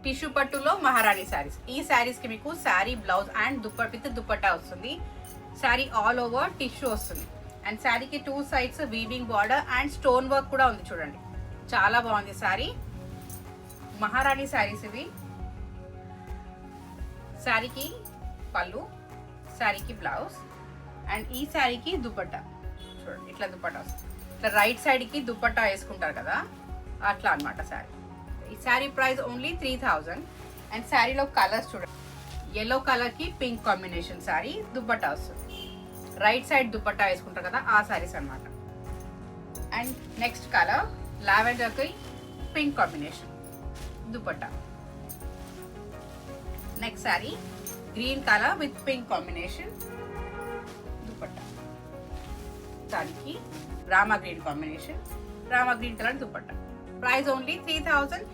Tissue పట్టులో మహారాణి శారీస్. ఈ శారీస్ కి మీకు sari blouse and with dupatta వస్తుంది. శారీ ఆల్ ఓవర్ టిష్యూ వస్తుంది అండ్ శారీకి 2 sides weaving border and stone work కూడా ఉంది చూడండి. చాలా బాగుంది శారీ. మహారాణి శారీస్ ఇవి. శారీకి పళ్ళు, శారీకి బ్లౌజ్ అండ్ ఈ శారీకి దుపట్టా చూడండి. ఇట్లా దుపట్టా వస్తుంది. ఇట్లా రైట్ సైడ్ కి దుపట్టా వేసుకుంటారు కదా, అట్లా అనమాట శారీ. ఈ శారీ ప్రైస్ ఓన్లీ 3000 అండ్ శారీలో కలర్స్ చూడండి. ఎల్లో కలర్ కి పింక్ కాంబినేషన్ శారీ, దుపట్టా వస్తుంది. రైట్ సైడ్ దుపట్టా వేసుకుంటారు కదా, ఆ శారీస్ అనమాట. అండ్ నెక్స్ట్ కలర్ లావెండర్ కి pink combination, dupatta. Next sari green colour with pink combination, dupatta. శారీకి Rama green combination, Rama green colour dupatta. Price only 3000